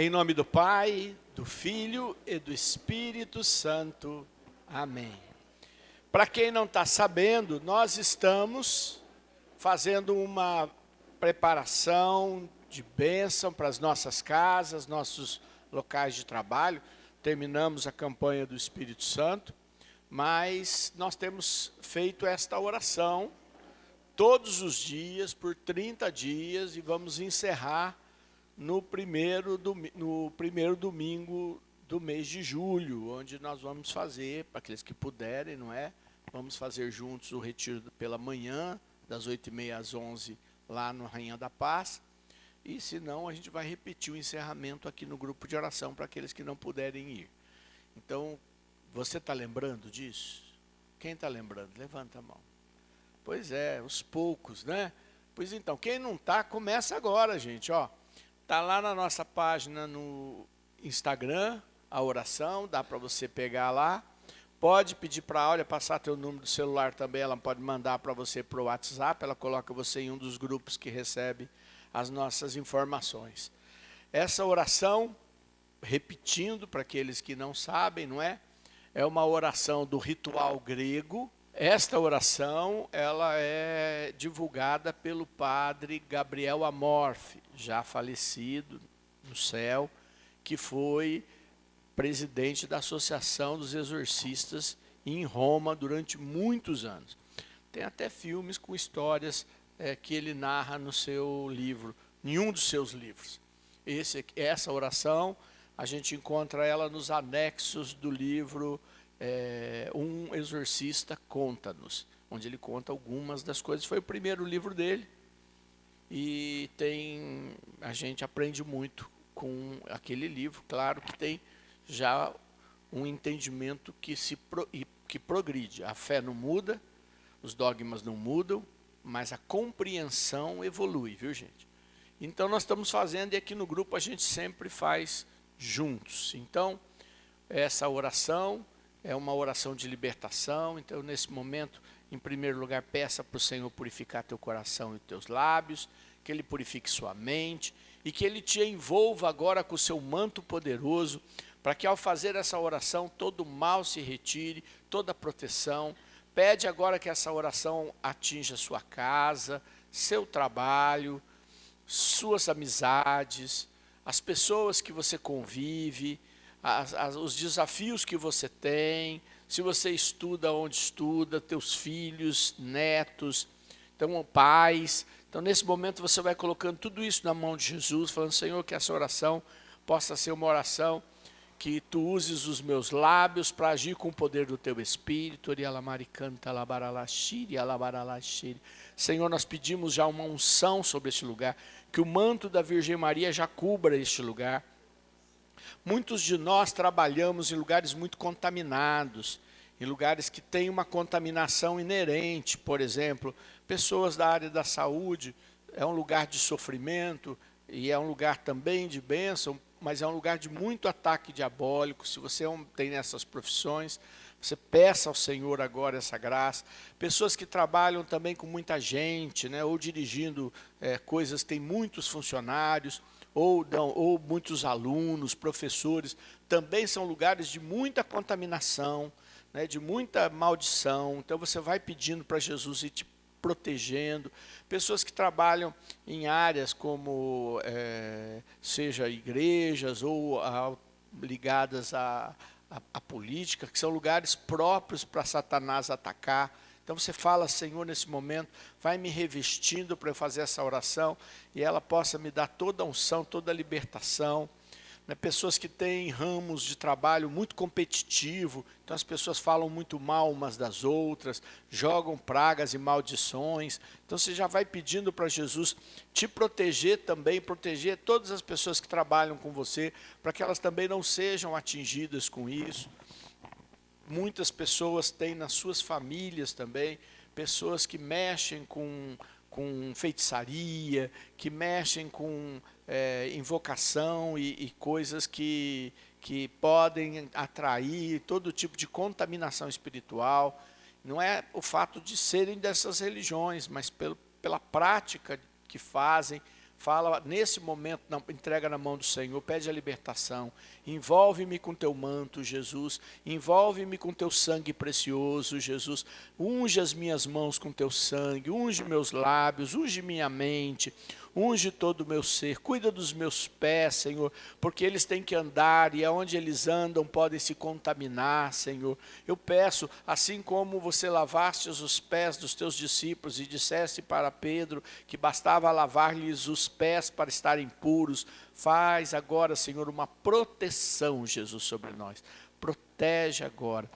Em nome do Pai, do Filho e do Espírito Santo. Amém. Para quem não está sabendo, nós estamos fazendo uma preparação de bênção para as nossas casas, nossos locais de trabalho. Terminamos a campanha do Espírito Santo, mas nós temos feito esta oração todos os dias, por 30 dias, e vamos encerrar no primeiro domingo do mês de julho, onde nós vamos fazer, para aqueles que puderem, não é? Vamos fazer juntos o retiro pela manhã, das 8h30 às 11h, lá no Rainha da Paz. E se não, a gente vai repetir o encerramento aqui no grupo de oração, para aqueles que não puderem ir. Então, você está lembrando disso? Quem está lembrando? Levanta a mão. Pois é, os poucos, né? Pois então, quem não está, começa agora, gente, ó. Está lá na nossa página no Instagram, a oração, dá para você pegar lá. Pode pedir para a Áurea passar teu número do celular também, ela pode mandar para você para o WhatsApp, ela coloca você em um dos grupos que recebe as nossas informações. Essa oração, repetindo para aqueles que não sabem, não é? É uma oração do ritual grego. Esta oração, ela é divulgada pelo padre Gabriel Amorfi, já falecido no céu, que foi presidente da Associação dos Exorcistas em Roma durante muitos anos. Tem até filmes com histórias que ele narra no seu livro, em um dos seus livros. Essa oração, a gente encontra ela nos anexos do livro Um Exorcista Conta-nos, onde ele conta algumas das coisas. Foi o primeiro livro dele e a gente aprende muito com aquele livro. Claro que tem já um entendimento que progride. A fé não muda, os dogmas não mudam, mas a compreensão evolui, viu, gente? Então nós estamos fazendo, e aqui no grupo a gente sempre faz juntos. Então, essa oração é uma oração de libertação. Então, nesse momento, em primeiro lugar, peça para o Senhor purificar teu coração e teus lábios, que Ele purifique sua mente, e que Ele te envolva agora com o seu manto poderoso, para que ao fazer essa oração, todo mal se retire, toda proteção. Pede agora que essa oração atinja sua casa, seu trabalho, suas amizades, as pessoas que você convive, os desafios que você tem, se você estuda onde estuda, teus filhos, netos, então pais. Então nesse momento você vai colocando tudo isso na mão de Jesus, falando: Senhor, que essa oração possa ser uma oração que tu uses os meus lábios para agir com o poder do teu Espírito. Senhor, nós pedimos já uma unção sobre este lugar, que o manto da Virgem Maria já cubra este lugar. Muitos de nós trabalhamos em lugares muito contaminados, em lugares que têm uma contaminação inerente. Por exemplo, pessoas da área da saúde, é um lugar de sofrimento e é um lugar também de bênção, mas é um lugar de muito ataque diabólico. Se você tem essas profissões, você peça ao Senhor agora essa graça. Pessoas que trabalham também com muita gente, né, ou dirigindo coisas, tem muitos funcionários, ou muitos alunos, professores, também são lugares de muita contaminação, né, de muita maldição. Então você vai pedindo para Jesus ir te protegendo. Pessoas que trabalham em áreas como, seja igrejas ou ligadas à política, que são lugares próprios para Satanás atacar. Então você fala: Senhor, nesse momento, vai me revestindo para eu fazer essa oração, e ela possa me dar toda a unção, toda a libertação. Né? Pessoas que têm ramos de trabalho muito competitivo, então as pessoas falam muito mal umas das outras, jogam pragas e maldições. Então você já vai pedindo para Jesus te proteger também, proteger todas as pessoas que trabalham com você, para que elas também não sejam atingidas com isso. Muitas pessoas têm nas suas famílias também, pessoas que mexem com feitiçaria, que mexem com invocação e coisas que podem atrair todo tipo de contaminação espiritual. Não é o fato de serem dessas religiões, mas pela prática que fazem, Fala nesse momento, entrega na mão do Senhor, pede a libertação. Envolve-me com teu manto, Jesus. Envolve-me com teu sangue precioso, Jesus. Unge as minhas mãos com teu sangue, unge meus lábios, unge minha mente, unge todo o meu ser. Cuida dos meus pés, Senhor, porque eles têm que andar e aonde eles andam podem se contaminar, Senhor. Eu peço, assim como você lavaste os pés dos teus discípulos e disseste para Pedro que bastava lavar-lhes os pés para estarem puros, faz agora, Senhor, uma proteção, Jesus, sobre nós. Protege agora.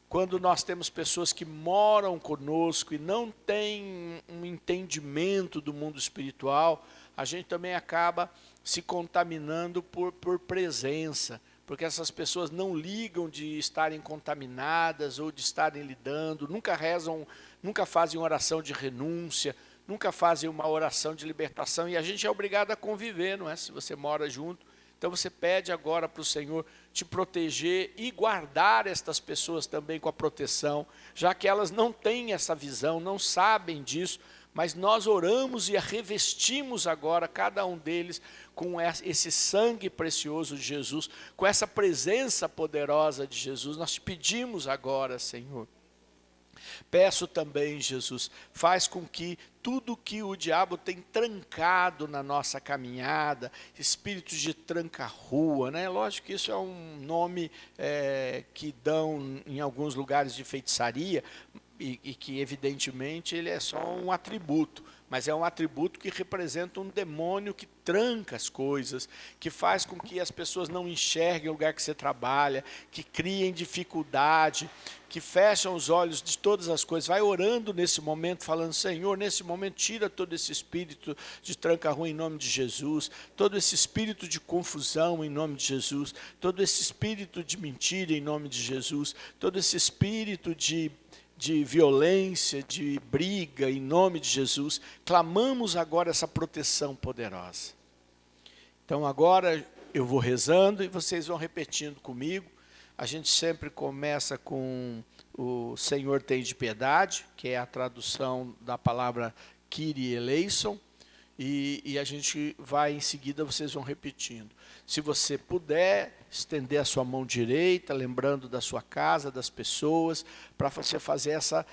Quando nós temos pessoas que moram conosco e não têm um entendimento do mundo espiritual, a gente também acaba se contaminando por presença, porque essas pessoas não ligam de estarem contaminadas ou de estarem lidando, nunca rezam, nunca fazem oração de renúncia, nunca fazem uma oração de libertação, e a gente é obrigado a conviver, não é? Se você mora junto. Então você pede agora para o Senhor te proteger e guardar estas pessoas também com a proteção, já que elas não têm essa visão, não sabem disso, mas nós oramos e a revestimos agora, cada um deles, com esse sangue precioso de Jesus, com essa presença poderosa de Jesus. Nós te pedimos agora, Senhor. Peço também, Jesus, faz com que tudo que o diabo tem trancado na nossa caminhada, espíritos de tranca-rua, né? Lógico que isso é um nome que dão em alguns lugares de feitiçaria, e que evidentemente ele é só um atributo, mas é um atributo que representa um demônio que tranca as coisas, que faz com que as pessoas não enxerguem o lugar que você trabalha, que criem dificuldade, que fecham os olhos de todas as coisas. Vai orando nesse momento, falando: Senhor, nesse momento tira todo esse espírito de tranca-rua em nome de Jesus, todo esse espírito de confusão em nome de Jesus, todo esse espírito de mentira em nome de Jesus, todo esse espírito de violência, de briga, em nome de Jesus. Clamamos agora essa proteção poderosa. Então agora eu vou rezando e vocês vão repetindo comigo. A gente sempre começa com o Senhor tem de piedade, que é a tradução da palavra Kyrie eleison, e a gente vai em seguida, vocês vão repetindo. Se você puder estender a sua mão direita, lembrando da sua casa, das pessoas, para você fazer essa,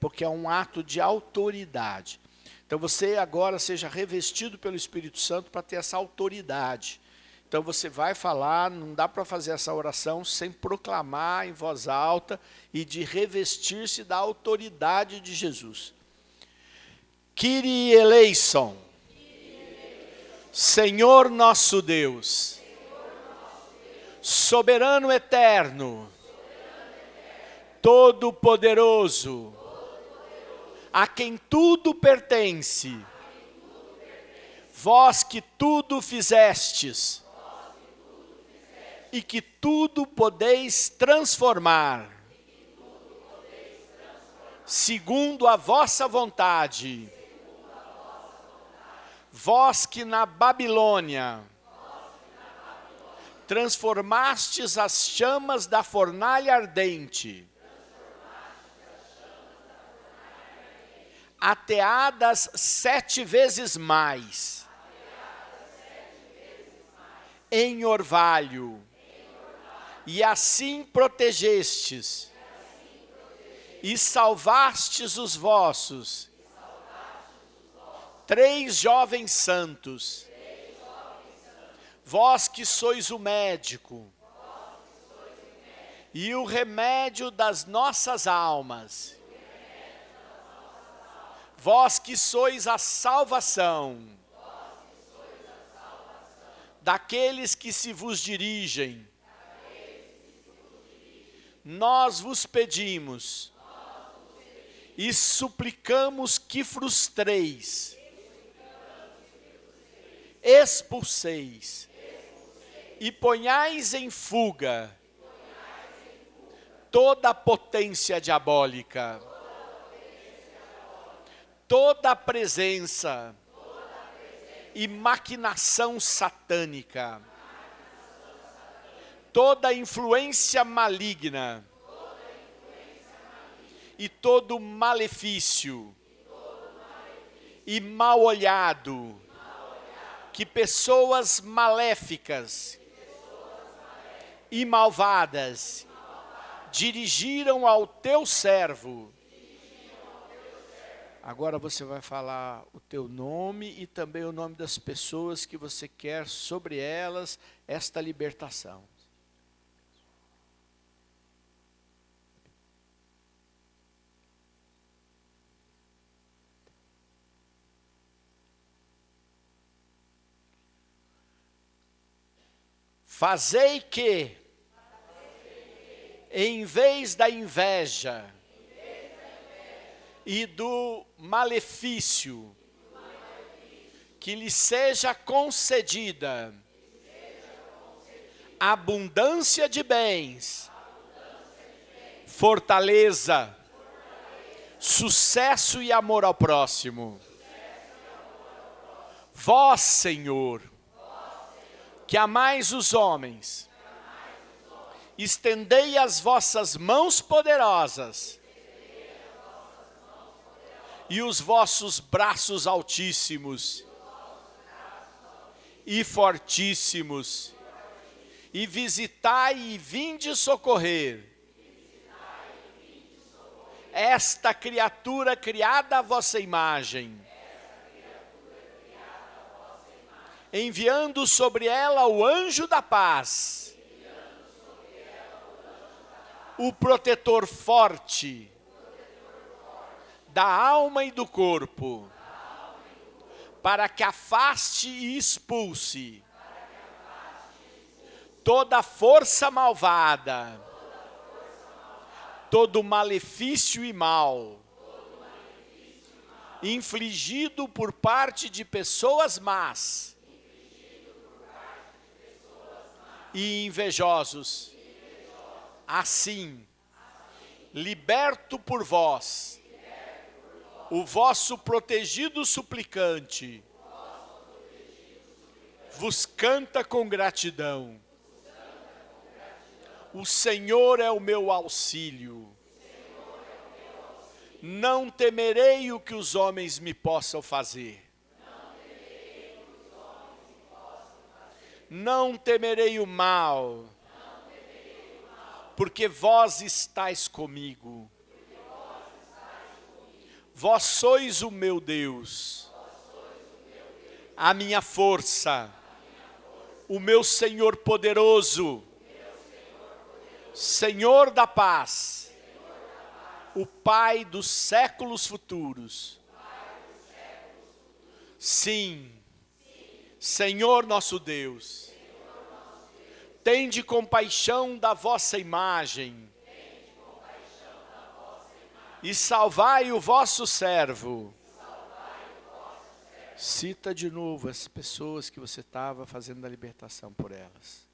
porque é um ato de autoridade. Então você agora seja revestido pelo Espírito Santo para ter essa autoridade. Então você vai falar, não dá para fazer essa oração sem proclamar em voz alta e de revestir-se da autoridade de Jesus. Kyrie eleison. Senhor nosso Deus, soberano eterno, todo-poderoso, a quem tudo pertence, vós que tudo fizestes e que tudo podeis transformar, segundo a vossa vontade, vós que na Babilônia transformastes as chamas da fornalha ardente, ateadas 7 vezes mais, em orvalho, e assim protegestes, e salvastes os vossos 3 jovens santos, vós que sois o médico e o remédio das nossas almas, vós que sois a salvação daqueles que se vos dirigem, nós vos pedimos e suplicamos que frustreis, expulseis e ponhais em fuga toda a potência diabólica, toda a presença e maquinação satânica, toda a influência maligna e todo malefício e mal olhado que pessoas maléficas e malvadas dirigiram ao teu servo. Agora você vai falar o teu nome e também o nome das pessoas que você quer sobre elas esta libertação. Fazei que, em vez da inveja e do malefício, que lhe seja concedida abundância de bens, fortaleza, sucesso e amor ao próximo. Vós, Senhor, que amais os homens, estendei as vossas mãos poderosas e os vossos braços altíssimos e fortíssimos, e visitai e vinde socorrer esta criatura criada à vossa imagem, enviando sobre ela o anjo da paz, o protetor forte da alma e do corpo, para que afaste e expulse toda força malvada, todo malefício e mal, infligido por parte de pessoas más e invejosos. Assim, liberto por vós, o vosso protegido suplicante, vos canta com gratidão. O Senhor é o meu auxílio. Não temerei o que os homens me possam fazer. Não temerei o mal, porque vós estáis comigo. Vós sois o meu Deus, a minha força, o meu Senhor poderoso, Senhor da paz, o Pai dos séculos futuros. Sim, Senhor nosso Deus, tende compaixão da vossa imagem e salvai o vosso servo. Cita de novo as pessoas que você estava fazendo a libertação por elas.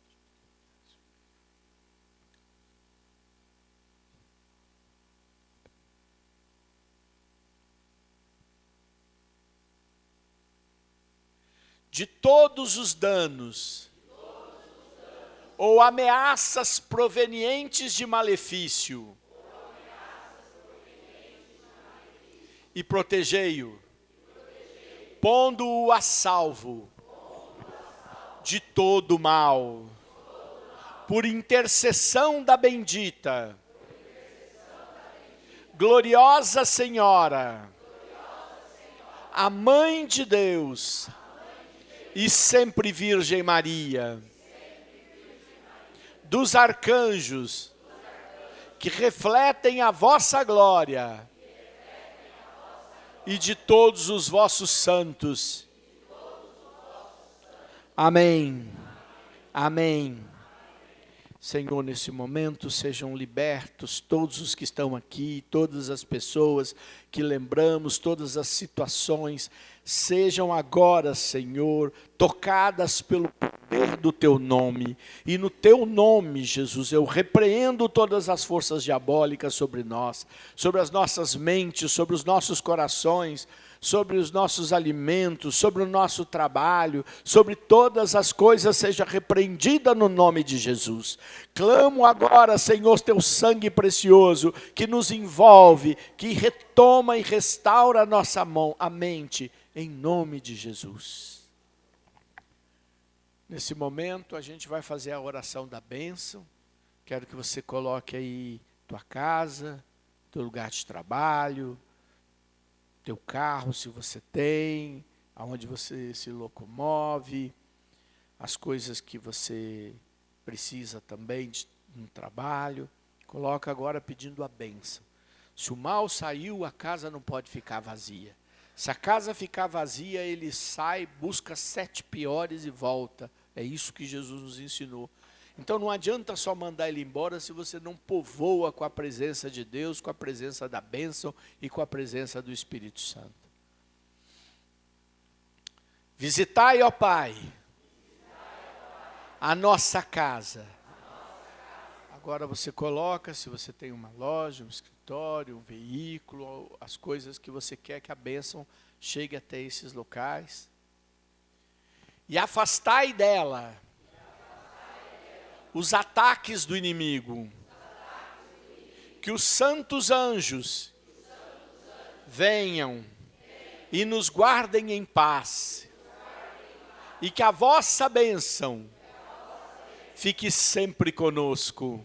De todos os danos ou ameaças provenientes de malefício, e protegei-o, pondo-o a salvo de todo mal, por intercessão da bendita, gloriosa Senhora, a Mãe de Deus, e sempre Virgem Maria, dos arcanjos, que refletem a vossa glória, e de todos os vossos santos. Amém. Amém. Senhor, nesse momento sejam libertos todos os que estão aqui, todas as pessoas que lembramos, todas as situações, sejam agora, Senhor, tocadas pelo poder do Teu nome. E no Teu nome, Jesus, eu repreendo todas as forças diabólicas sobre nós, sobre as nossas mentes, sobre os nossos corações, sobre os nossos alimentos, sobre o nosso trabalho, sobre todas as coisas, seja repreendida no nome de Jesus. Clamo agora, Senhor, Teu sangue precioso, que nos envolve, que retoma e restaura a nossa mão, a mente, em nome de Jesus. Nesse momento, a gente vai fazer a oração da bênção. Quero que você coloque aí tua casa, teu lugar de trabalho, teu carro, se você tem, aonde você se locomove, as coisas que você precisa também no trabalho. Coloca agora pedindo a bênção. Se o mal saiu, a casa não pode ficar vazia. Se a casa ficar vazia, ele sai, busca 7 piores e volta. É isso que Jesus nos ensinou. Então não adianta só mandar ele embora se você não povoa com a presença de Deus, com a presença da bênção e com a presença do Espírito Santo. Visitai, ó Pai, a nossa casa. Agora você coloca, se você tem uma loja, um escritório, um veículo, as coisas que você quer que a bênção chegue até esses locais. E afastai dela os ataques do inimigo. Que os santos anjos venham e nos guardem em paz. E que a vossa bênção fique sempre conosco.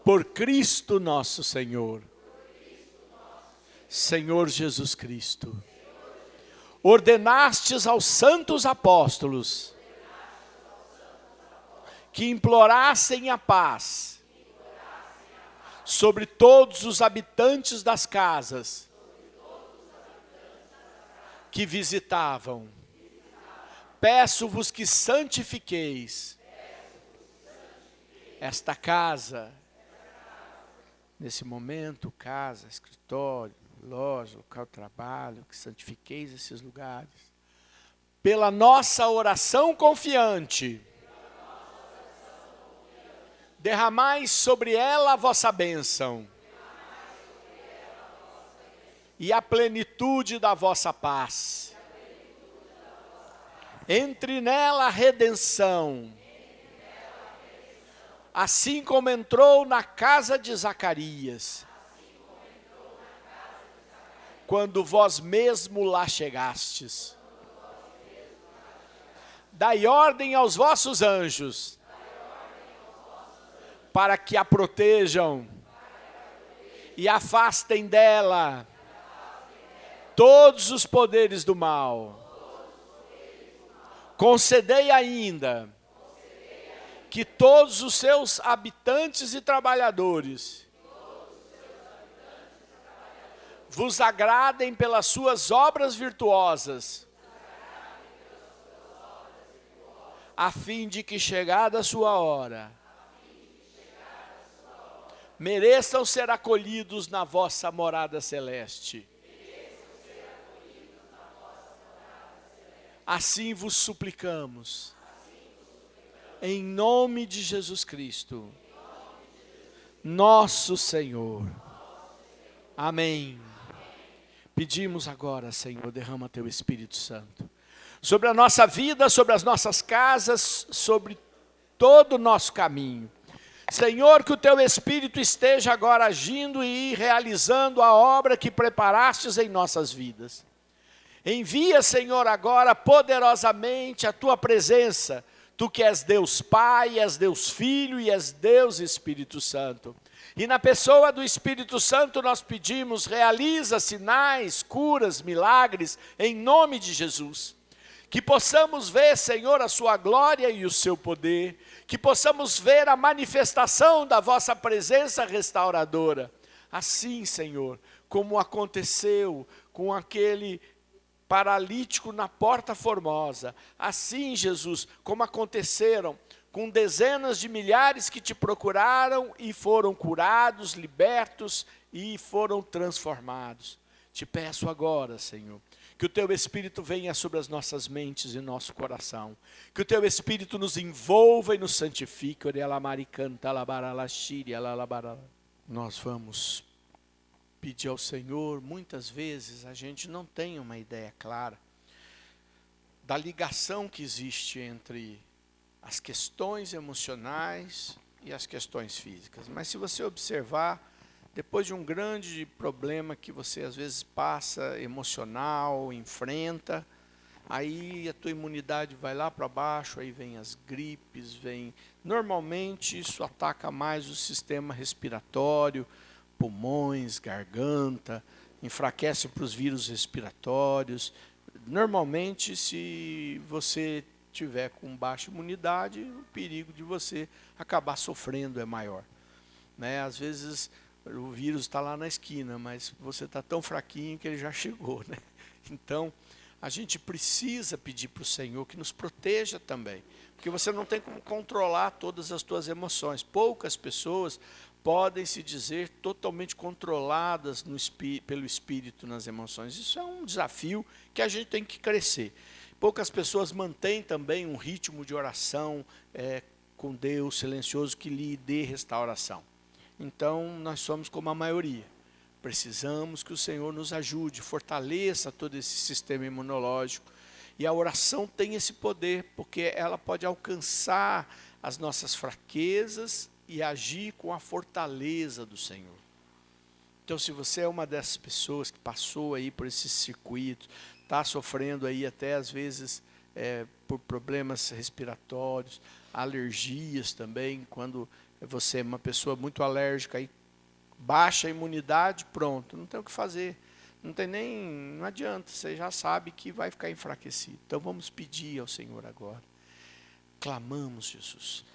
Por Cristo nosso Senhor. Senhor Jesus Cristo. Ordenastes aos santos apóstolos que implorassem a paz sobre todos os habitantes das casas que visitavam. Peço-vos que santifiqueis esta casa, nesse momento, casa, escritório, loja, local de trabalho, que santifiqueis esses lugares. Pela nossa oração confiante, derramai sobre ela a vossa bênção e a plenitude da vossa paz. Entre nela a redenção, assim como entrou na casa de Zacarias, quando vós mesmo lá chegastes. Dai ordem aos vossos anjos, para que a protejam e afastem dela todos os poderes do mal. Concedei ainda que todos os seus habitantes e trabalhadores vos agradem pelas suas obras virtuosas, a fim de que, chegada a sua hora, mereçam ser acolhidos na vossa morada celeste. Assim vos suplicamos, em nome de Jesus Cristo, nosso Senhor. Amém. Pedimos agora, Senhor, derrama teu Espírito Santo sobre a nossa vida, sobre as nossas casas, sobre todo o nosso caminho. Senhor, que o teu Espírito esteja agora agindo e realizando a obra que preparastes em nossas vidas. Envia, Senhor, agora poderosamente a tua presença, tu que és Deus Pai, és Deus Filho e és Deus Espírito Santo. E na pessoa do Espírito Santo nós pedimos, realiza sinais, curas, milagres, em nome de Jesus. Que possamos ver, Senhor, a sua glória e o seu poder. Que possamos ver a manifestação da vossa presença restauradora. Assim, Senhor, como aconteceu com aquele paralítico na Porta Formosa. Assim, Jesus, como aconteceram com dezenas de milhares que te procuraram e foram curados, libertos e foram transformados. Te peço agora, Senhor, que o teu Espírito venha sobre as nossas mentes e nosso coração. Que o teu Espírito nos envolva e nos santifique. Nós vamos pedir ao Senhor, muitas vezes a gente não tem uma ideia clara da ligação que existe entre as questões emocionais e as questões físicas. Mas se você observar, depois de um grande problema que você às vezes passa, emocional, enfrenta, aí a tua imunidade vai lá para baixo, aí vem as gripes, Normalmente isso ataca mais o sistema respiratório, pulmões, garganta, enfraquece para os vírus respiratórios. Normalmente, se você tiver com baixa imunidade, o perigo de você acabar sofrendo é maior. Né? Às vezes o vírus está lá na esquina, mas você está tão fraquinho que ele já chegou. Né? Então, a gente precisa pedir para o Senhor que nos proteja também, porque você não tem como controlar todas as tuas emoções. Poucas pessoas podem se dizer totalmente controladas pelo Espírito nas emoções. Isso é um desafio que a gente tem que crescer. Poucas pessoas mantêm também um ritmo de oração com Deus silencioso que lhe dê restauração. Então, nós somos como a maioria. Precisamos que o Senhor nos ajude, fortaleça todo esse sistema imunológico. E a oração tem esse poder, porque ela pode alcançar as nossas fraquezas e agir com a fortaleza do Senhor. Então, se você é uma dessas pessoas que passou aí por esse circuito, está sofrendo aí até às vezes por problemas respiratórios, alergias também, quando você é uma pessoa muito alérgica, aí baixa a imunidade, pronto, não tem o que fazer. Não adianta, você já sabe que vai ficar enfraquecido. Então vamos pedir ao Senhor agora. Clamamos, Jesus.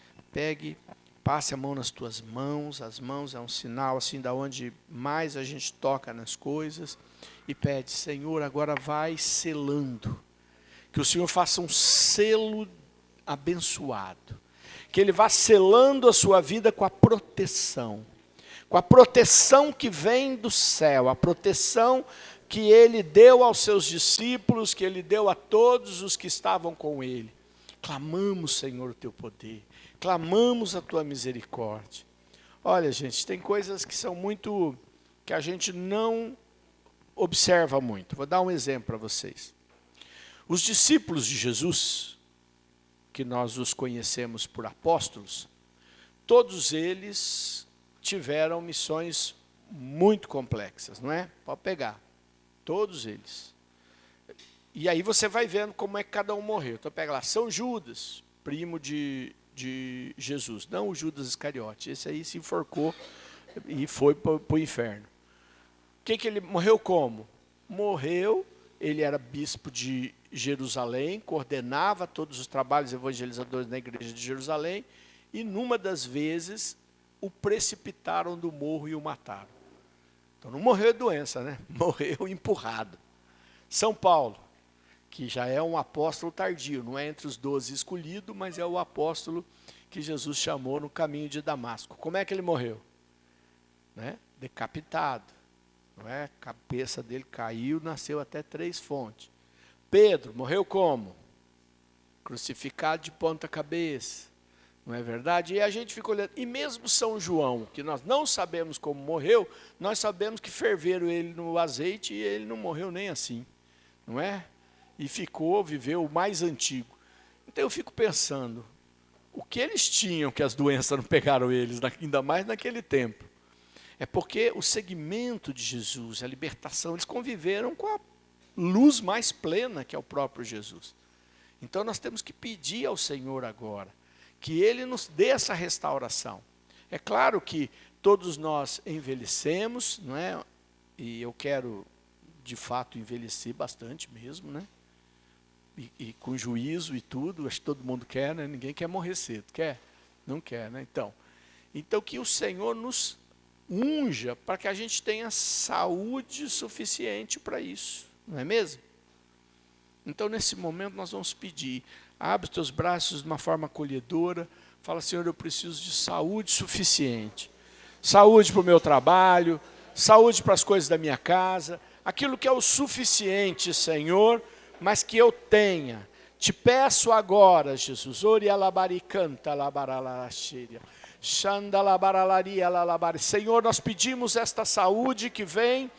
Passe a mão nas tuas mãos. As mãos é um sinal assim da onde mais a gente toca nas coisas. E pede, Senhor, agora vai selando. Que o Senhor faça um selo abençoado. Que Ele vá selando a sua vida com a proteção que vem do céu, a proteção que Ele deu aos seus discípulos, que Ele deu a todos os que estavam com Ele. Clamamos, Senhor, o Teu poder, clamamos a Tua misericórdia. Olha, gente, tem coisas que a gente não observa muito. Vou dar um exemplo para vocês. Os discípulos de Jesus, que nós os conhecemos por apóstolos, todos eles tiveram missões muito complexas, não é? Pode pegar, todos eles. E aí você vai vendo como é que cada um morreu. Então pega lá, São Judas, primo de Jesus, não o Judas Iscariote, esse aí se enforcou e foi para o inferno. Que ele morreu como? Morreu, ele era bispo de Jerusalém, coordenava todos os trabalhos evangelizadores na igreja de Jerusalém, e numa das vezes o precipitaram do morro e o mataram. Então não morreu de doença, né? Morreu empurrado. São Paulo, que já é um apóstolo tardio, não é entre os 12 escolhidos, mas é o apóstolo que Jesus chamou no caminho de Damasco. Como é que ele morreu? Né? Decapitado. Não é? A cabeça dele caiu, nasceu até 3 fontes. Pedro morreu como? Crucificado de ponta cabeça. Não é verdade? E a gente fica olhando. E mesmo São João, que nós não sabemos como morreu, nós sabemos que ferveram ele no azeite e ele não morreu nem assim. Não é? E viveu o mais antigo. Então eu fico pensando, o que eles tinham que as doenças não pegaram eles, ainda mais naquele tempo? É porque o segmento de Jesus, a libertação, eles conviveram com a luz mais plena, que é o próprio Jesus. Então nós temos que pedir ao Senhor agora, que Ele nos dê essa restauração. É claro que todos nós envelhecemos, não é? E eu quero, de fato, envelhecer bastante mesmo, né? E com juízo e tudo, acho que todo mundo quer, né? Ninguém quer morrer cedo, quer? Não quer, né? Então que o Senhor nos unja para que a gente tenha saúde suficiente para isso, não é mesmo? Então nesse momento nós vamos pedir, abre os teus braços de uma forma acolhedora, fala, Senhor, eu preciso de saúde suficiente, saúde para o meu trabalho, saúde para as coisas da minha casa, aquilo que é o suficiente, Senhor, mas que eu tenha. Te peço agora, Jesus, Senhor, nós pedimos esta saúde que vem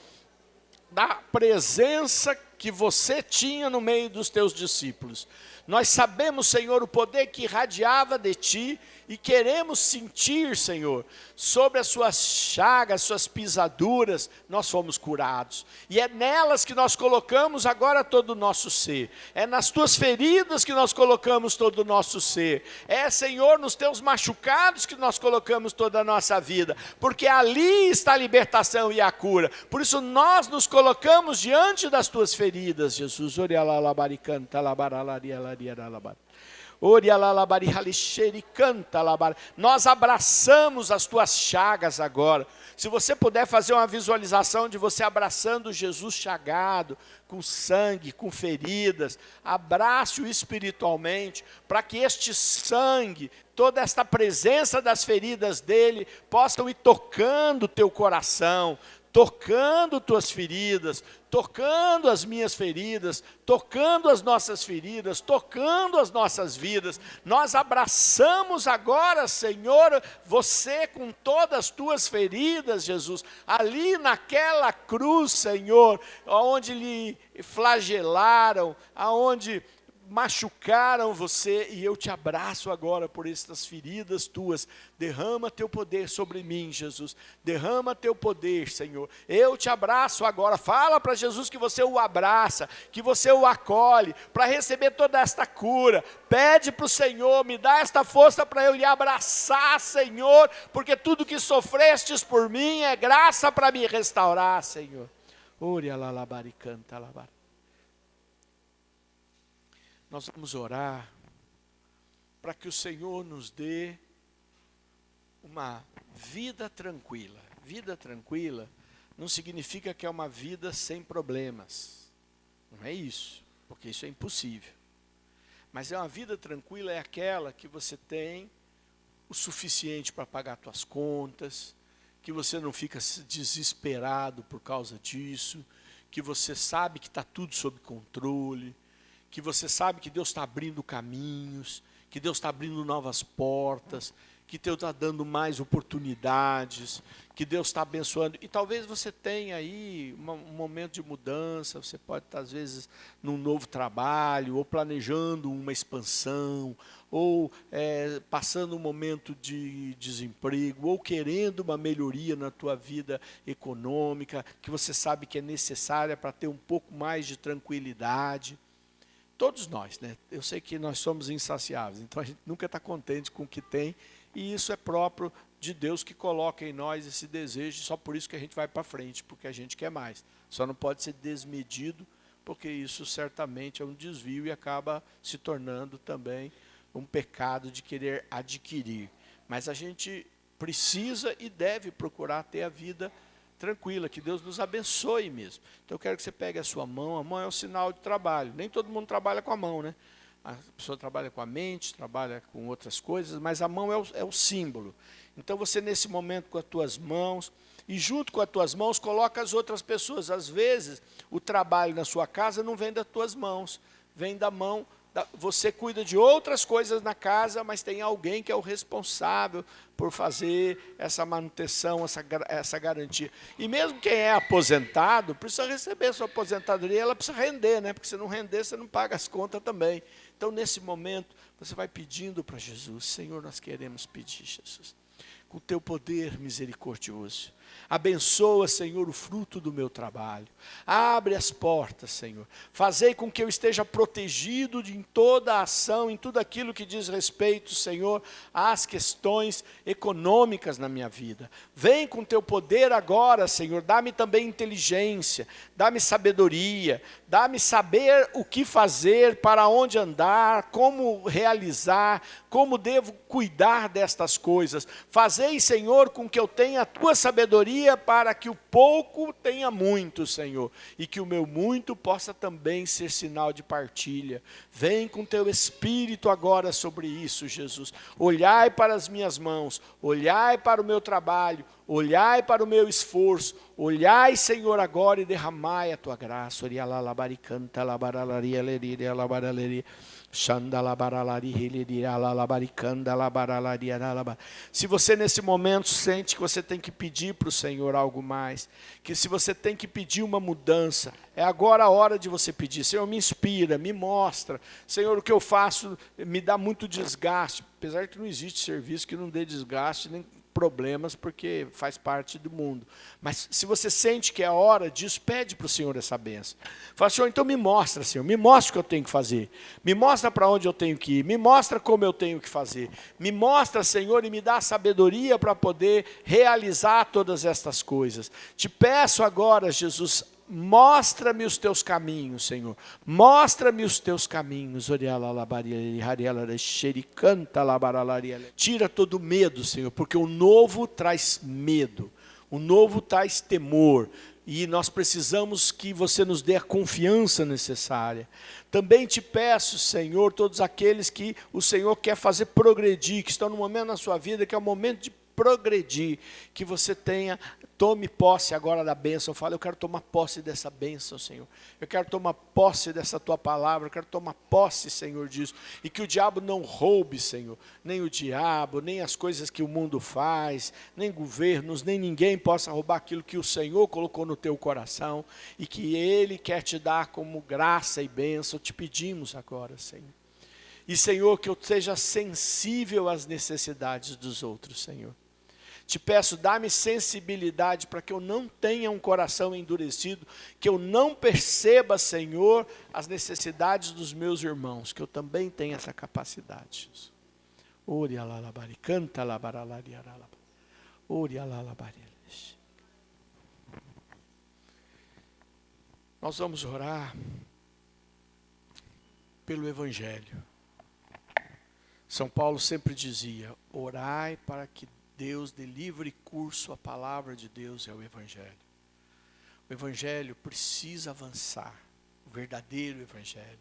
da presença que você tinha no meio dos teus discípulos. Nós sabemos, Senhor, o poder que irradiava de Ti, e queremos sentir, Senhor, sobre as suas chagas, suas pisaduras, nós fomos curados. E é nelas que nós colocamos agora todo o nosso ser. É nas tuas feridas que nós colocamos todo o nosso ser. É, Senhor, nos teus machucados que nós colocamos toda a nossa vida. Porque ali está a libertação e a cura. Por isso nós nos colocamos diante das tuas feridas, Jesus. Nós abraçamos as tuas chagas agora. Se você puder fazer uma visualização de você abraçando Jesus chagado, com sangue, com feridas, abrace-o espiritualmente, para que este sangue, toda esta presença das feridas dele, possam ir tocando o teu coração, tocando tuas feridas, tocando as minhas feridas, tocando as nossas feridas, tocando as nossas vidas. Nós abraçamos agora, Senhor, você com todas as tuas feridas, Jesus, ali naquela cruz, Senhor, onde lhe flagelaram, aonde machucaram você, e eu te abraço agora por estas feridas tuas. Derrama teu poder sobre mim, Jesus, derrama teu poder, Senhor. Eu te abraço agora. Fala para Jesus que você o abraça, que você o acolhe, para receber toda esta cura. Pede para o Senhor, me dá esta força para eu lhe abraçar, Senhor, porque tudo que sofrestes por mim é graça para me restaurar, Senhor. Nós vamos orar para que o Senhor nos dê uma vida tranquila. Vida tranquila não significa que é uma vida sem problemas. Não é isso, porque isso é impossível. Mas é uma vida tranquila, é aquela que você tem o suficiente para pagar suas contas, que você não fica desesperado por causa disso, que você sabe que está tudo sob controle, que você sabe que Deus está abrindo caminhos, que Deus está abrindo novas portas, que Deus está dando mais oportunidades, que Deus está abençoando. E talvez você tenha aí um momento de mudança, você pode estar às vezes num novo trabalho, ou planejando uma expansão, ou passando um momento de desemprego, ou querendo uma melhoria na tua vida econômica, que você sabe que é necessária para ter um pouco mais de tranquilidade. Todos nós, né? Eu sei que nós somos insaciáveis, então a gente nunca está contente com o que tem, e isso é próprio de Deus que coloca em nós esse desejo, só por isso que a gente vai para frente, porque a gente quer mais. Só não pode ser desmedido, porque isso certamente é um desvio e acaba se tornando também um pecado de querer adquirir. Mas a gente precisa e deve procurar ter a vida tranquila, que Deus nos abençoe mesmo. Então eu quero que você pegue a sua mão. A mão é um sinal de trabalho. Nem todo mundo trabalha com a mão, né? A pessoa trabalha com a mente, trabalha com outras coisas, mas a mão é o símbolo. Então você nesse momento com as tuas mãos, e junto com as tuas mãos coloca as outras pessoas. Às vezes o trabalho na sua casa não vem das tuas mãos, vem da mão. Você cuida de outras coisas na casa, mas tem alguém que é o responsável por fazer essa manutenção, essa garantia. E mesmo quem é aposentado, precisa receber sua aposentadoria, ela precisa render, né? Porque se não render, você não paga as contas também. Então, nesse momento, você vai pedindo para Jesus: Senhor, nós queremos pedir, Jesus, com o teu poder misericordioso. Abençoa, Senhor, o fruto do meu trabalho. Abre as portas, Senhor. Fazei com que eu esteja protegido em toda a ação, em tudo aquilo que diz respeito, Senhor, às questões econômicas na minha vida. Vem com teu poder agora, Senhor. Dá-me também inteligência, dá-me sabedoria, dá-me saber o que fazer, para onde andar, como realizar, como devo cuidar destas coisas. Fazei, Senhor, com que eu tenha a tua sabedoria, para que o pouco tenha muito, Senhor, e que o meu muito possa também ser sinal de partilha. Vem com teu Espírito agora sobre isso, Jesus. Olhai para as minhas mãos, olhai para o meu trabalho, olhai para o meu esforço, olhai, Senhor, agora e derramai a tua graça. Se você nesse momento sente que você tem que pedir para o Senhor algo mais, que se você tem que pedir uma mudança, é agora a hora de você pedir. Senhor, me inspira, me mostra. Senhor, o que eu faço me dá muito desgaste, apesar que não existe serviço que não dê desgaste, nem problemas, porque faz parte do mundo. Mas se você sente que é a hora disso, pede para o Senhor essa bênção. Fala, Senhor, então me mostra, Senhor, me mostra o que eu tenho que fazer. Me mostra para onde eu tenho que ir, me mostra como eu tenho que fazer. Me mostra, Senhor, e me dá sabedoria para poder realizar todas estas coisas. Te peço agora, Jesus, mostra-me os teus caminhos, Senhor. Mostra-me os teus caminhos. Tira todo medo, Senhor, porque o novo traz medo. O novo traz temor. E nós precisamos que você nos dê a confiança necessária. Também te peço, Senhor, todos aqueles que o Senhor quer fazer progredir, que estão no momento na sua vida, que é o momento de progredir, que você tome posse agora da bênção. Fala, eu quero tomar posse dessa bênção, Senhor. Eu quero tomar posse dessa tua palavra, eu quero tomar posse, Senhor, disso. E que o diabo não roube, Senhor. Nem o diabo, nem as coisas que o mundo faz, nem governos, nem ninguém possa roubar aquilo que o Senhor colocou no teu coração e que Ele quer te dar como graça e bênção. Te pedimos agora, Senhor. E, Senhor, que eu seja sensível às necessidades dos outros, Senhor. Te peço, dá-me sensibilidade para que eu não tenha um coração endurecido, que eu não perceba, Senhor, as necessidades dos meus irmãos, que eu também tenha essa capacidade. Nós vamos orar pelo Evangelho. São Paulo sempre dizia, orai para que Deus dê livre curso à palavra de Deus e ao Evangelho. O Evangelho precisa avançar, o verdadeiro Evangelho,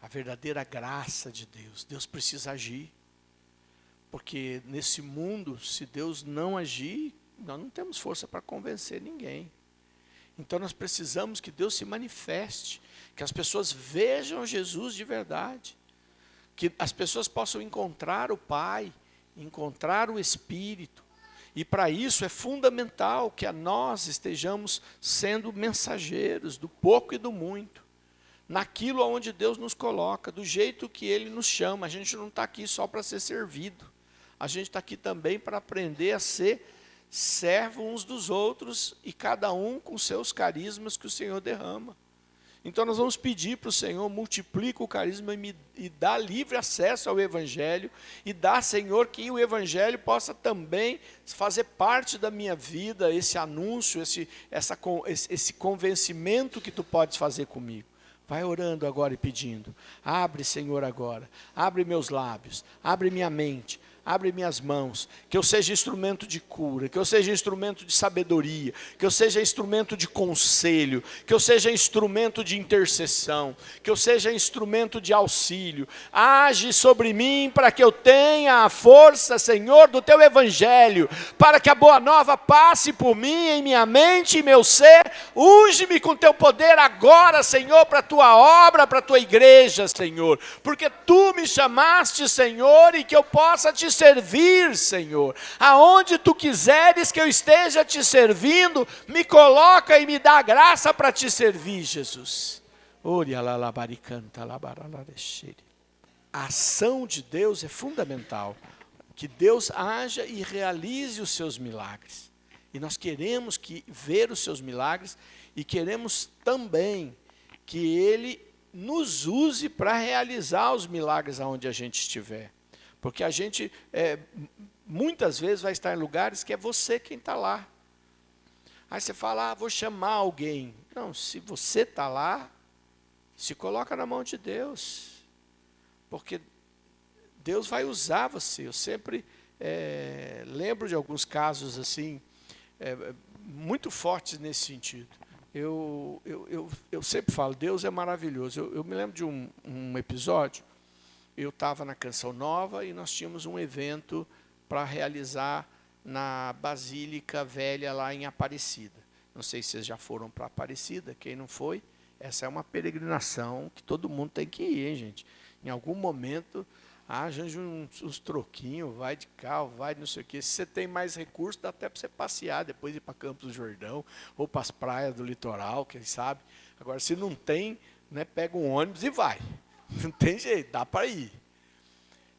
a verdadeira graça de Deus. Deus precisa agir, porque nesse mundo, se Deus não agir, nós não temos força para convencer ninguém. Então nós precisamos que Deus se manifeste, que as pessoas vejam Jesus de verdade, que as pessoas possam encontrar o Pai, encontrar o Espírito, e para isso é fundamental que nós estejamos sendo mensageiros do pouco e do muito, naquilo onde Deus nos coloca, do jeito que Ele nos chama. A gente não está aqui só para ser servido, a gente está aqui também para aprender a ser servo uns dos outros, e cada um com seus carismas que o Senhor derrama. Então nós vamos pedir para o Senhor, multiplica o carisma e dá livre acesso ao Evangelho, e dá, Senhor, que o Evangelho possa também fazer parte da minha vida, esse anúncio, esse convencimento que Tu podes fazer comigo. Vai orando agora e pedindo. Abre, Senhor, agora. Abre meus lábios, abre minha mente, abre minhas mãos, que eu seja instrumento de cura, que eu seja instrumento de sabedoria, que eu seja instrumento de conselho, que eu seja instrumento de intercessão, que eu seja instrumento de auxílio. Age sobre mim para que eu tenha a força, Senhor, do Teu Evangelho, para que a boa nova passe por mim, em minha mente e meu ser. Unge-me com Teu poder agora, Senhor, para a Tua obra, para a Tua igreja, Senhor, porque Tu me chamaste, Senhor, e que eu possa Te servir, Senhor. Aonde Tu quiseres que eu esteja Te servindo, me coloca e me dá graça para Te servir, Jesus. A ação de Deus é fundamental. Que Deus haja e realize os seus milagres. E nós queremos ver os seus milagres, e queremos também que Ele nos use para realizar os milagres aonde a gente estiver. Porque a gente, muitas vezes, vai estar em lugares que é você quem está lá. Aí você fala, vou chamar alguém. Não, se você está lá, se coloca na mão de Deus. Porque Deus vai usar você. Eu sempre lembro de alguns casos assim, muito fortes nesse sentido. Eu sempre falo, Deus é maravilhoso. Eu me lembro de um episódio. Eu estava na Canção Nova e nós tínhamos um evento para realizar na Basílica Velha, lá em Aparecida. Não sei se vocês já foram para Aparecida, quem não foi, essa é uma peregrinação que todo mundo tem que ir, hein, gente? Em algum momento, arranja uns troquinhos, vai de carro, vai de não sei o quê. Se você tem mais recursos, dá até para você passear, depois ir para Campos do Jordão, ou para as praias do litoral, quem sabe. Agora, se não tem, né, pega um ônibus e vai. Não tem jeito, dá para ir.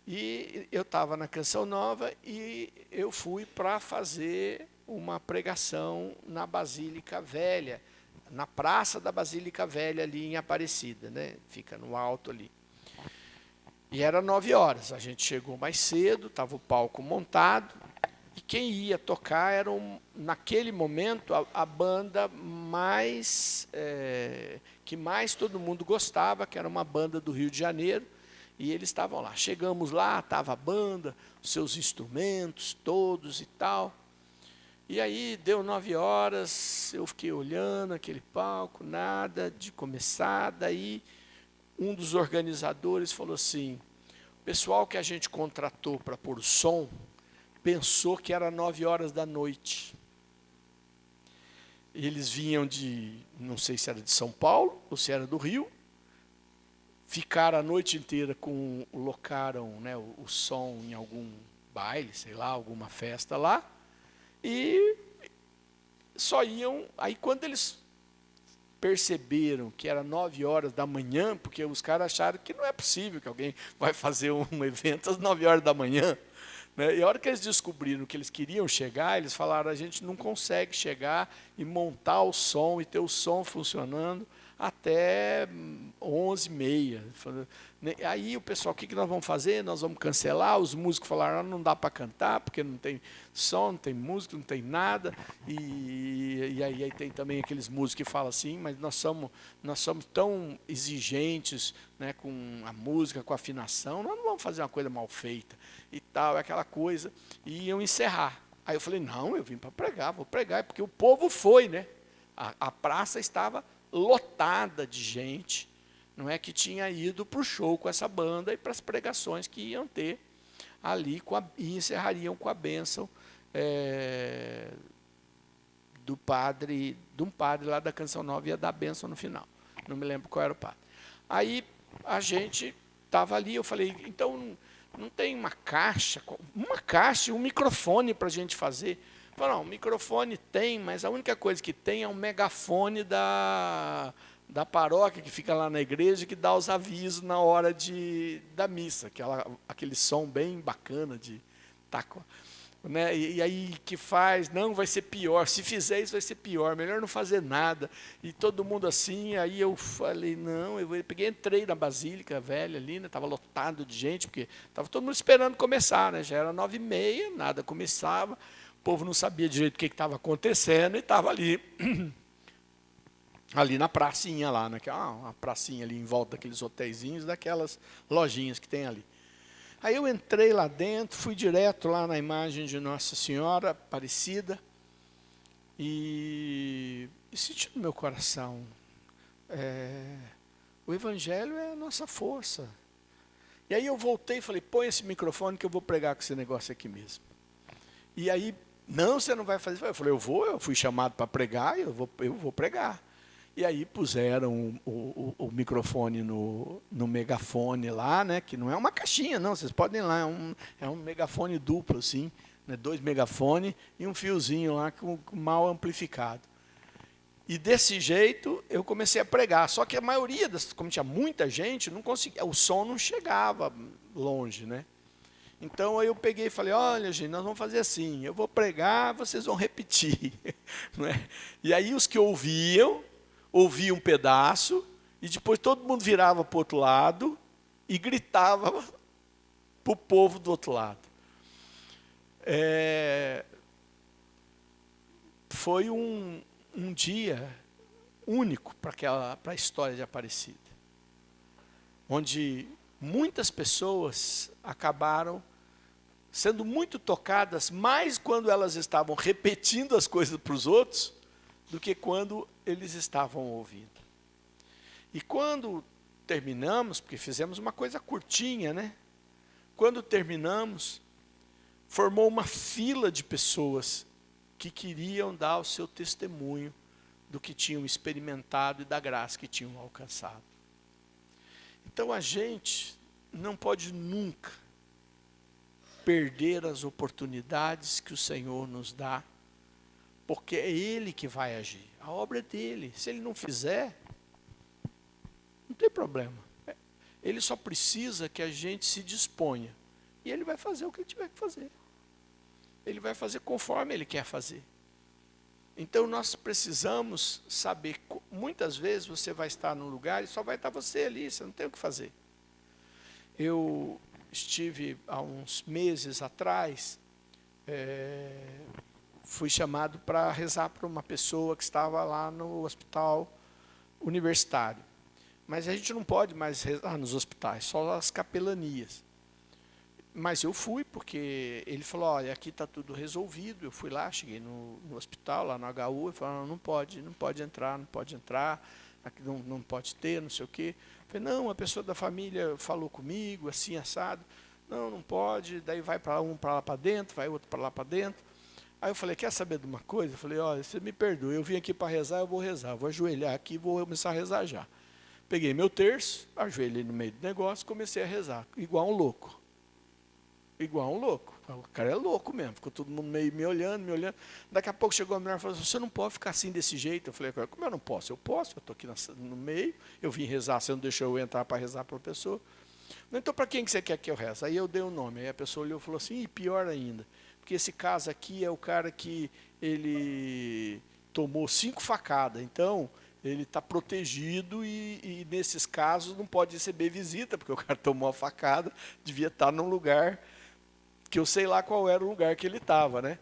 E eu estava na Canção Nova e eu fui para fazer uma pregação na Basílica Velha, na Praça da Basílica Velha, ali em Aparecida, né? Fica no alto ali. E era 9 horas, a gente chegou mais cedo, estava o palco montado, e quem ia tocar era, naquele momento, a banda que mais todo mundo gostava, que era uma banda do Rio de Janeiro, e eles estavam lá. Chegamos lá, estava a banda, os seus instrumentos todos e tal. E aí deu 9 horas, eu fiquei olhando aquele palco, nada de começar. Daí um dos organizadores falou assim: o pessoal que a gente contratou para pôr o som pensou que era 9 horas da noite. Eles vinham não sei se era de São Paulo ou se era do Rio, ficaram a noite inteira colocaram, né, o som em algum baile, sei lá, alguma festa lá, e só iam. Aí quando eles perceberam que era 9 horas da manhã, porque os caras acharam que não é possível que alguém vai fazer um evento às 9 horas da manhã, né? E a hora que eles descobriram que eles queriam chegar, eles falaram: a gente não consegue chegar e montar o som e ter o som funcionando até 11h30. Aí o pessoal: o que nós vamos fazer? Nós vamos cancelar. Os músicos falaram: não dá para cantar, porque não tem som, não tem música, não tem nada. E aí tem também aqueles músicos que falam assim: mas nós somos tão exigentes, né, com a música, com a afinação, nós não vamos fazer uma coisa mal feita e tal, aquela coisa. E iam encerrar. Aí eu falei: não, eu vim para pregar, vou pregar, porque o povo foi, né? A praça estava lotada de gente, não é, que tinha ido para o show com essa banda e para as pregações que iam ter ali, e encerrariam com a bênção de um padre lá da Canção Nova, ia dar a bênção no final. Não me lembro qual era o padre. Aí a gente estava ali, eu falei: então não tem uma caixa e um microfone para a gente fazer? Falei: não, o microfone tem, mas a única coisa que tem é um megafone da paróquia que fica lá na igreja, que dá os avisos na hora da missa, aquele som bem bacana de taco, né? E aí que faz: não, vai ser pior, se fizer isso vai ser pior, melhor não fazer nada. E todo mundo assim. Aí eu falei: não, entrei na Basílica Velha ali, né? Estava lotado de gente, porque estava todo mundo esperando começar, né? Já era 9h30, nada começava, o povo não sabia direito o que estava acontecendo e estava ali na pracinha lá, uma pracinha ali em volta daqueles hotéisinhos, daquelas lojinhas que tem ali. Aí eu entrei lá dentro, fui direto lá na imagem de Nossa Senhora Aparecida e senti no meu coração: o Evangelho é a nossa força. E aí eu voltei e falei: põe esse microfone que eu vou pregar com esse negócio aqui mesmo. E aí: não, você não vai fazer. Eu falei: eu fui chamado para pregar, eu vou pregar. E aí puseram o microfone no megafone lá, né, que não é uma caixinha, não, vocês podem ir lá, é um megafone duplo, assim, né, 2 megafones e um fiozinho lá mal amplificado. E desse jeito eu comecei a pregar. Só que a maioria como tinha muita gente, não conseguia, o som não chegava longe, né? Então aí eu peguei e falei: olha, gente, nós vamos fazer assim, eu vou pregar, vocês vão repetir. Não é? E aí os que ouviam um pedaço, e depois todo mundo virava para o outro lado e gritava para o povo do outro lado. Foi um dia único para a história de Aparecida, onde muitas pessoas acabaram sendo muito tocadas, mais quando elas estavam repetindo as coisas para os outros, do que quando eles estavam ouvindo. E quando terminamos, porque fizemos uma coisa curtinha, né? Quando terminamos, formou uma fila de pessoas que queriam dar o seu testemunho do que tinham experimentado e da graça que tinham alcançado. Então a gente não pode nunca perder as oportunidades que o Senhor nos dá, porque é Ele que vai agir, a obra é dele. Se Ele não fizer, não tem problema. Ele só precisa que a gente se disponha, e Ele vai fazer o que Ele tiver que fazer. Ele vai fazer conforme Ele quer fazer. Então nós precisamos saber, muitas vezes você vai estar num lugar e só vai estar você ali, você não tem o que fazer. Eu estive há uns meses atrás, fui chamado para rezar para uma pessoa que estava lá no hospital universitário. Mas a gente não pode mais rezar nos hospitais, só as capelanias. Mas eu fui, porque ele falou, olha, aqui está tudo resolvido. Eu fui lá, cheguei no hospital, lá no HU, ele falou, não pode entrar, aqui não pode ter, não sei o quê. Eu falei, não, a pessoa da família falou comigo, assim, assado. Não pode, daí vai para um para lá para dentro, vai outro para lá para dentro. Aí eu falei, quer saber de uma coisa? Eu falei, olha, você me perdoa, eu vim aqui para rezar, eu vou rezar, vou ajoelhar aqui e vou começar a rezar já. Peguei meu terço, ajoelhei no meio do negócio, comecei a rezar, igual um louco. Igual um louco. O cara é louco mesmo, ficou todo mundo meio me olhando. Daqui a pouco chegou a mulher e falou, você não pode ficar assim desse jeito. Eu falei, como eu não posso? Eu posso, eu estou aqui no meio, eu vim rezar, você não deixou eu entrar para rezar para a pessoa. Então, para quem que você quer que eu reze? Aí eu dei o nome, aí a pessoa olhou e falou assim, pior ainda, porque esse caso aqui é o cara que ele tomou 5 facadas, então ele está protegido e nesses casos não pode receber visita, porque o cara tomou a facada, devia estar num lugar que eu sei lá qual era o lugar que ele estava, né?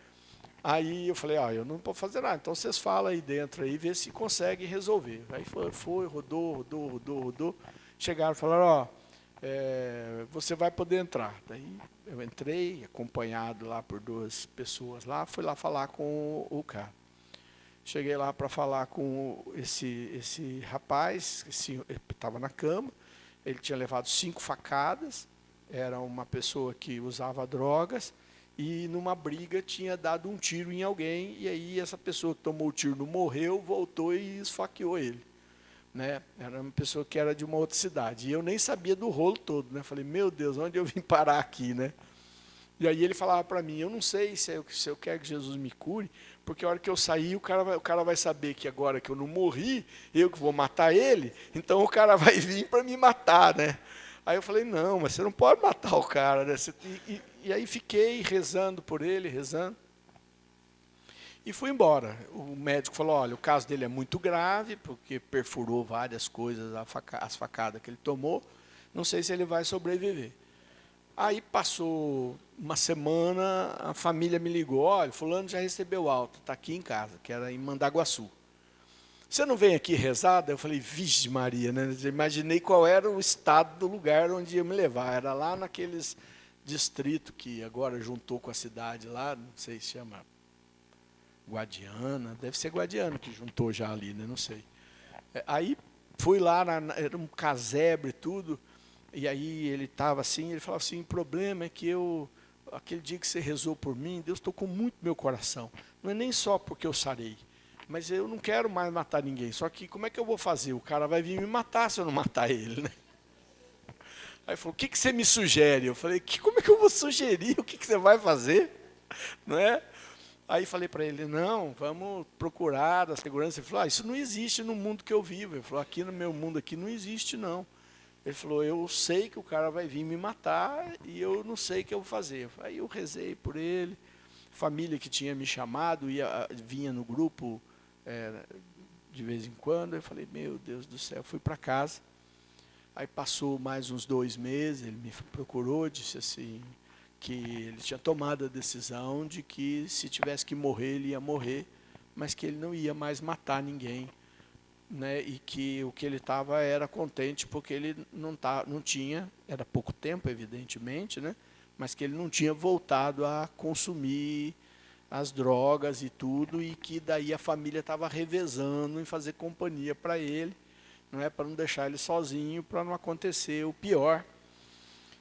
Aí eu falei, eu não posso fazer nada, então vocês falam aí dentro, aí, vê se consegue resolver. Aí foi rodou. Chegaram e falaram, você vai poder entrar. Daí eu entrei, acompanhado lá por 2 pessoas lá, fui lá falar com o cara. Cheguei lá para falar com esse rapaz, que estava na cama, ele tinha levado 5 facadas, era uma pessoa que usava drogas, e numa briga tinha dado um tiro em alguém, e aí essa pessoa que tomou o tiro não morreu, voltou e esfaqueou ele. Né? Era uma pessoa que era de uma outra cidade, e eu nem sabia do rolo todo, né? Falei, meu Deus, onde eu vim parar aqui, né? E aí ele falava para mim, eu não sei se eu quero que Jesus me cure, porque a hora que eu sair, o cara vai saber que agora que eu não morri, eu que vou matar ele, então o cara vai vir para me matar, né? Aí eu falei, não, mas você não pode matar o cara, né? E aí fiquei rezando por ele, rezando, e fui embora. O médico falou, olha, o caso dele é muito grave, porque perfurou várias coisas, as facadas que ele tomou, não sei se ele vai sobreviver. Aí passou uma semana, a família me ligou, olha, fulano já recebeu alta, está aqui em casa, que era em Mandaguaçu. Você não vem aqui rezar? Eu falei, vixe Maria, né? Eu imaginei qual era o estado do lugar onde ia me levar. Era lá naqueles distritos que agora juntou com a cidade lá, não sei se chama Guadiana, deve ser Guadiana que juntou já ali, né? Não sei. Aí fui lá, era um casebre e tudo, e aí ele estava assim, ele falava assim, o problema é que aquele dia que você rezou por mim, Deus tocou muito meu coração. Não é nem só porque eu sarei, mas eu não quero mais matar ninguém. Só que como é que eu vou fazer? O cara vai vir me matar se eu não matar ele, né? Aí ele falou, o que você me sugere? Eu falei, como é que eu vou sugerir? O que você vai fazer? Não é? Aí falei para ele, não, vamos procurar da segurança. Ele falou, isso não existe no mundo que eu vivo. Ele falou, aqui no meu mundo aqui não existe, não. Ele falou, eu sei que o cara vai vir me matar e eu não sei o que eu vou fazer. Aí eu rezei por ele, família que tinha me chamado, vinha no grupo de vez em quando. Eu falei, meu Deus do céu, fui para casa. Aí passou mais uns 2 meses, ele me procurou, disse assim, que ele tinha tomado a decisão de que se tivesse que morrer, ele ia morrer, mas que ele não ia mais matar ninguém. Né, e que o que ele estava era contente porque ele não tinha, era pouco tempo evidentemente, né, mas que ele não tinha voltado a consumir as drogas e tudo, e que daí a família estava revezando em fazer companhia para ele, não é, para não deixar ele sozinho, para não acontecer o pior,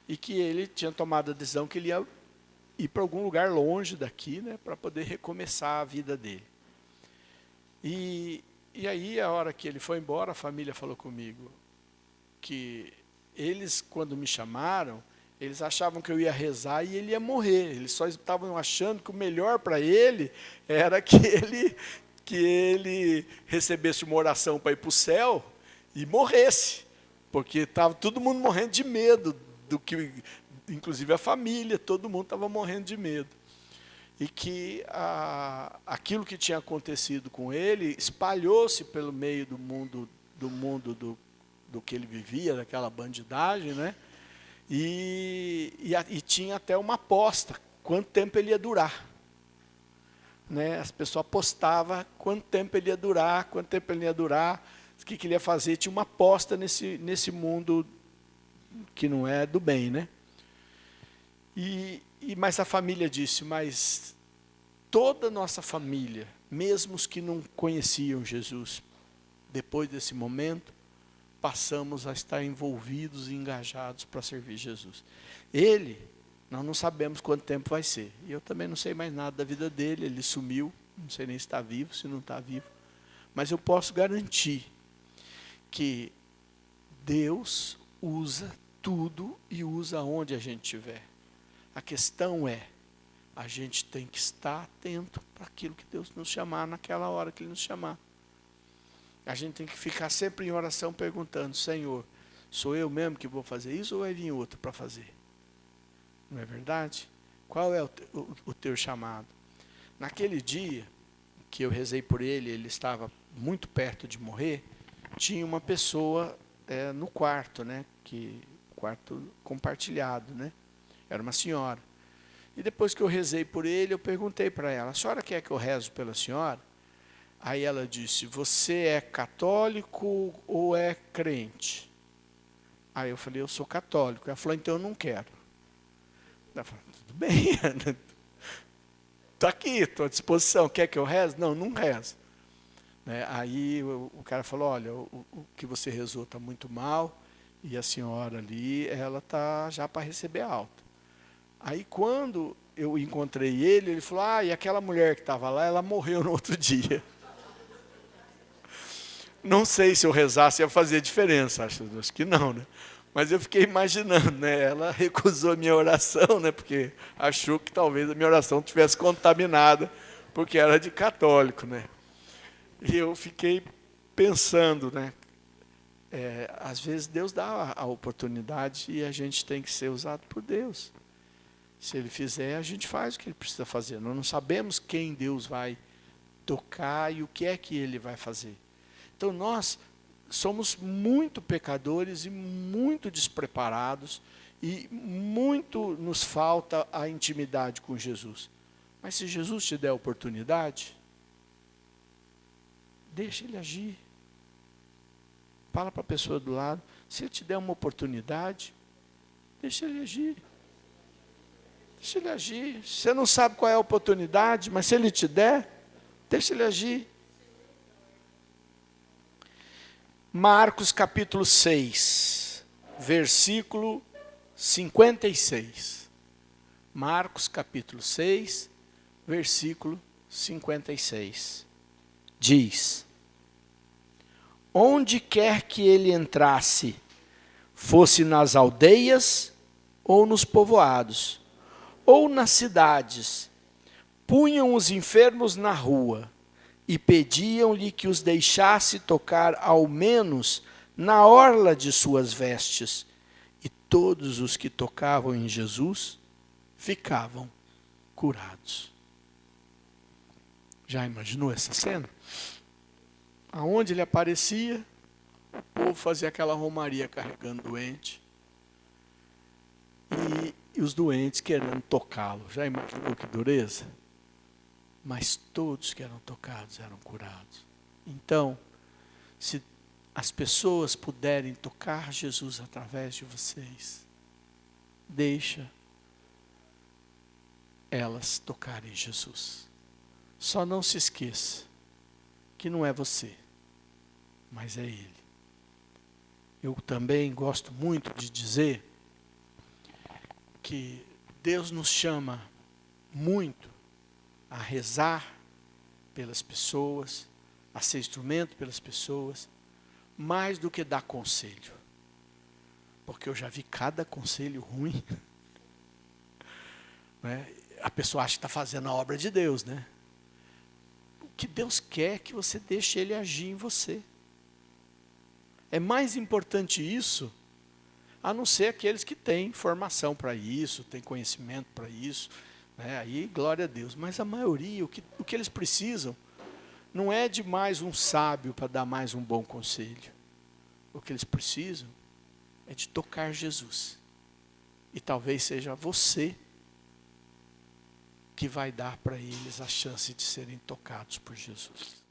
e que ele tinha tomado a decisão que ele ia ir para algum lugar longe daqui, né, para poder recomeçar a vida dele. E aí, a hora que ele foi embora, a família falou comigo que eles, quando me chamaram, eles achavam que eu ia rezar e ele ia morrer. Eles só estavam achando que o melhor para ele era que ele recebesse uma oração para ir para o céu e morresse. Porque estava todo mundo morrendo de medo, inclusive a família, todo mundo estava morrendo de medo. E que aquilo que tinha acontecido com ele espalhou-se pelo meio do mundo do que ele vivia, daquela bandidagem, né? E tinha até uma aposta, quanto tempo ele ia durar. Né? As pessoas apostavam quanto tempo ele ia durar, o que ele ia fazer. Tinha uma aposta nesse mundo que não é do bem, né? Mas a família disse, mas toda a nossa família, mesmo os que não conheciam Jesus, depois desse momento, passamos a estar envolvidos e engajados para servir Jesus. Nós não sabemos quanto tempo vai ser. E eu também não sei mais nada da vida dele, ele sumiu, não sei nem se está vivo, se não está vivo. Mas eu posso garantir que Deus usa tudo e usa onde a gente estiver. A questão é, a gente tem que estar atento para aquilo que Deus nos chamar naquela hora que Ele nos chamar. A gente tem que ficar sempre em oração perguntando, Senhor, sou eu mesmo que vou fazer isso ou vai vir outro para fazer? Não é verdade? Qual é o teu chamado? Naquele dia que eu rezei por ele, ele estava muito perto de morrer, tinha uma pessoa no quarto, né? Quarto compartilhado, né? Era uma senhora. E depois que eu rezei por ele, eu perguntei para ela, a senhora quer que eu rezo pela senhora? Aí ela disse, você é católico ou é crente? Aí eu falei, eu sou católico. Ela falou, então eu não quero. Ela falou, tudo bem, estou aqui, estou à disposição, quer que eu reze? Não, não rezo. Aí o cara falou, olha, o que você rezou está muito mal, e a senhora ali, ela está já para receber alta. Aí quando eu encontrei ele falou, e aquela mulher que estava lá, ela morreu no outro dia. Não sei se eu rezasse ia fazer diferença, acho que não, né? Mas eu fiquei imaginando, né? Ela recusou a minha oração, né? Porque achou que talvez a minha oração estivesse contaminada, porque era de católico, né? E eu fiquei pensando, né? Às vezes Deus dá a oportunidade e a gente tem que ser usado por Deus. Se Ele fizer, a gente faz o que Ele precisa fazer. Nós não sabemos quem Deus vai tocar e o que é que Ele vai fazer. Então nós somos muito pecadores e muito despreparados e muito nos falta a intimidade com Jesus. Mas se Jesus te der a oportunidade, deixa Ele agir. Fala para a pessoa do lado, se Ele te der uma oportunidade, deixa Ele agir. Deixa Ele agir. Você não sabe qual é a oportunidade, mas se Ele te der, deixa Ele agir. Marcos capítulo 6, versículo 56. Marcos capítulo 6, versículo 56. Diz, onde quer que ele entrasse, fosse nas aldeias ou nos povoados, ou nas cidades, punham os enfermos na rua, e pediam-lhe que os deixasse tocar ao menos na orla de suas vestes. E todos os que tocavam em Jesus ficavam curados. Já imaginou essa cena? Aonde ele aparecia, o povo fazia aquela romaria carregando doente. E os doentes querendo tocá-lo. Já imaginou que dureza? Mas todos que eram tocados eram curados. Então, se as pessoas puderem tocar Jesus através de vocês, deixa elas tocarem Jesus. Só não se esqueça que não é você, mas é Ele. Eu também gosto muito de dizer que Deus nos chama muito a rezar pelas pessoas, a ser instrumento pelas pessoas, mais do que dar conselho. Porque eu já vi cada conselho ruim. Né? A pessoa acha que está fazendo a obra de Deus, né? O que Deus quer é que você deixe Ele agir em você. É mais importante isso, a não ser aqueles que têm formação para isso, têm conhecimento para isso, né? Aí glória a Deus. Mas a maioria, o que eles precisam, não é de mais um sábio para dar mais um bom conselho. O que eles precisam é de tocar Jesus. E talvez seja você que vai dar para eles a chance de serem tocados por Jesus.